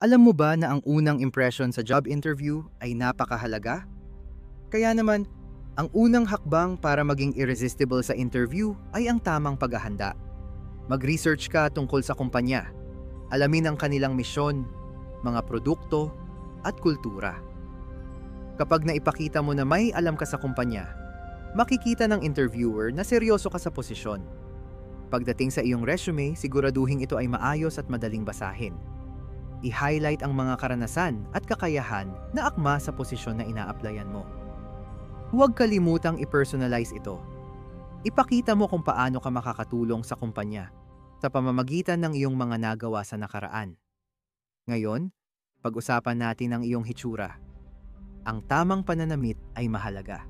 Alam mo ba na ang unang impression sa job interview ay napakahalaga? Kaya naman, ang unang hakbang para maging irresistible sa interview ay ang tamang paghahanda. Mag-research ka tungkol sa kumpanya. Alamin ang kanilang misyon, mga produkto, at kultura. Kapag naipakita mo na may alam ka sa kumpanya, makikita ng interviewer na seryoso ka sa posisyon. Pagdating sa iyong resume, siguraduhin ito ay maayos at madaling basahin. I-highlight ang mga karanasan at kakayahan na akma sa posisyon na ina-applyan mo. Huwag kalimutang i-personalize ito. Ipakita mo kung paano ka makakatulong sa kumpanya sa pamamagitan ng iyong mga nagawa sa nakaraan. Ngayon, pag-usapan natin ang iyong hitsura. Ang tamang pananamit ay mahalaga.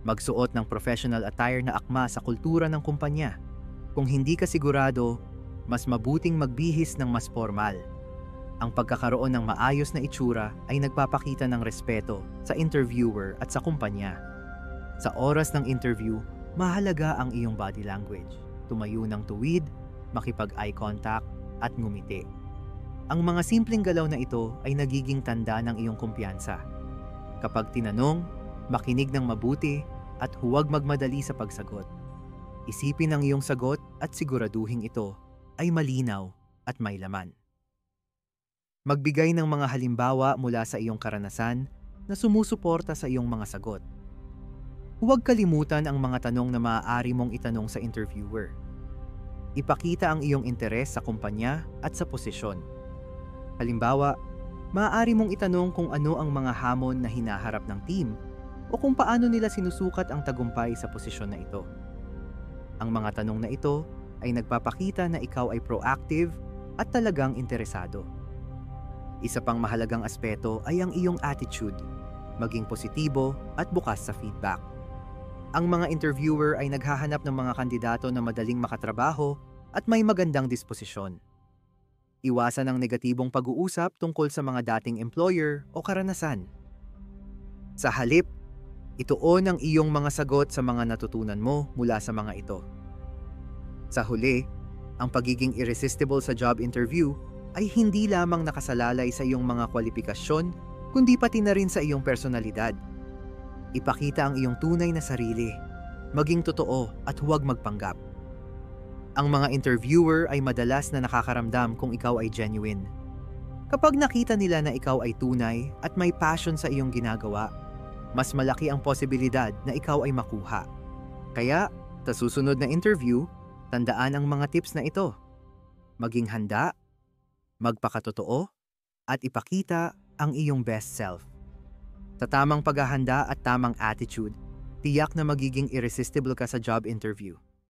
Magsuot ng professional attire na akma sa kultura ng kumpanya. Kung hindi ka sigurado, mas mabuting magbihis ng mas formal. Ang pagkakaroon ng maayos na itsura ay nagpapakita ng respeto sa interviewer at sa kumpanya. Sa oras ng interview, mahalaga ang iyong body language. Tumayo ng tuwid, makipag-eye contact, at ngumiti. Ang mga simpleng galaw na ito ay nagiging tanda ng iyong kumpiyansa. Kapag tinanong, makinig ng mabuti at huwag magmadali sa pagsagot. Isipin ang iyong sagot at siguraduhin ito ay malinaw at may laman. Magbigay ng mga halimbawa mula sa iyong karanasan na sumusuporta sa iyong mga sagot. Huwag kalimutan ang mga tanong na maaari mong itanong sa interviewer. Ipakita ang iyong interes sa kumpanya at sa posisyon. Halimbawa, maaari mong itanong kung ano ang mga hamon na hinaharap ng team o kung paano nila sinusukat ang tagumpay sa posisyon na ito. Ang mga tanong na ito ay nagpapakita na ikaw ay proactive at talagang interesado. Isa pang mahalagang aspeto ay ang iyong attitude, maging positibo at bukas sa feedback. Ang mga interviewer ay naghahanap ng mga kandidato na madaling makatrabaho at may magandang disposisyon. Iwasan ang negatibong pag-uusap tungkol sa mga dating employer o karanasan. Sa halip, ituon ang iyong mga sagot sa mga natutunan mo mula sa mga ito. Sa huli, ang pagiging irresistible sa job interview ay hindi lamang nakasalalay sa iyong mga kwalifikasyon, kundi pati na rin sa iyong personalidad. Ipakita ang iyong tunay na sarili, maging totoo at huwag magpanggap. Ang mga interviewer ay madalas na nakakaramdam kung ikaw ay genuine. Kapag nakita nila na ikaw ay tunay at may passion sa iyong ginagawa, mas malaki ang posibilidad na ikaw ay makuha. Kaya, sa susunod na interview, tandaan ang mga tips na ito. Maging handa, magpakatotoo, at ipakita ang iyong best self. Sa tamang paghahanda at tamang attitude, tiyak na magiging irresistible ka sa job interview.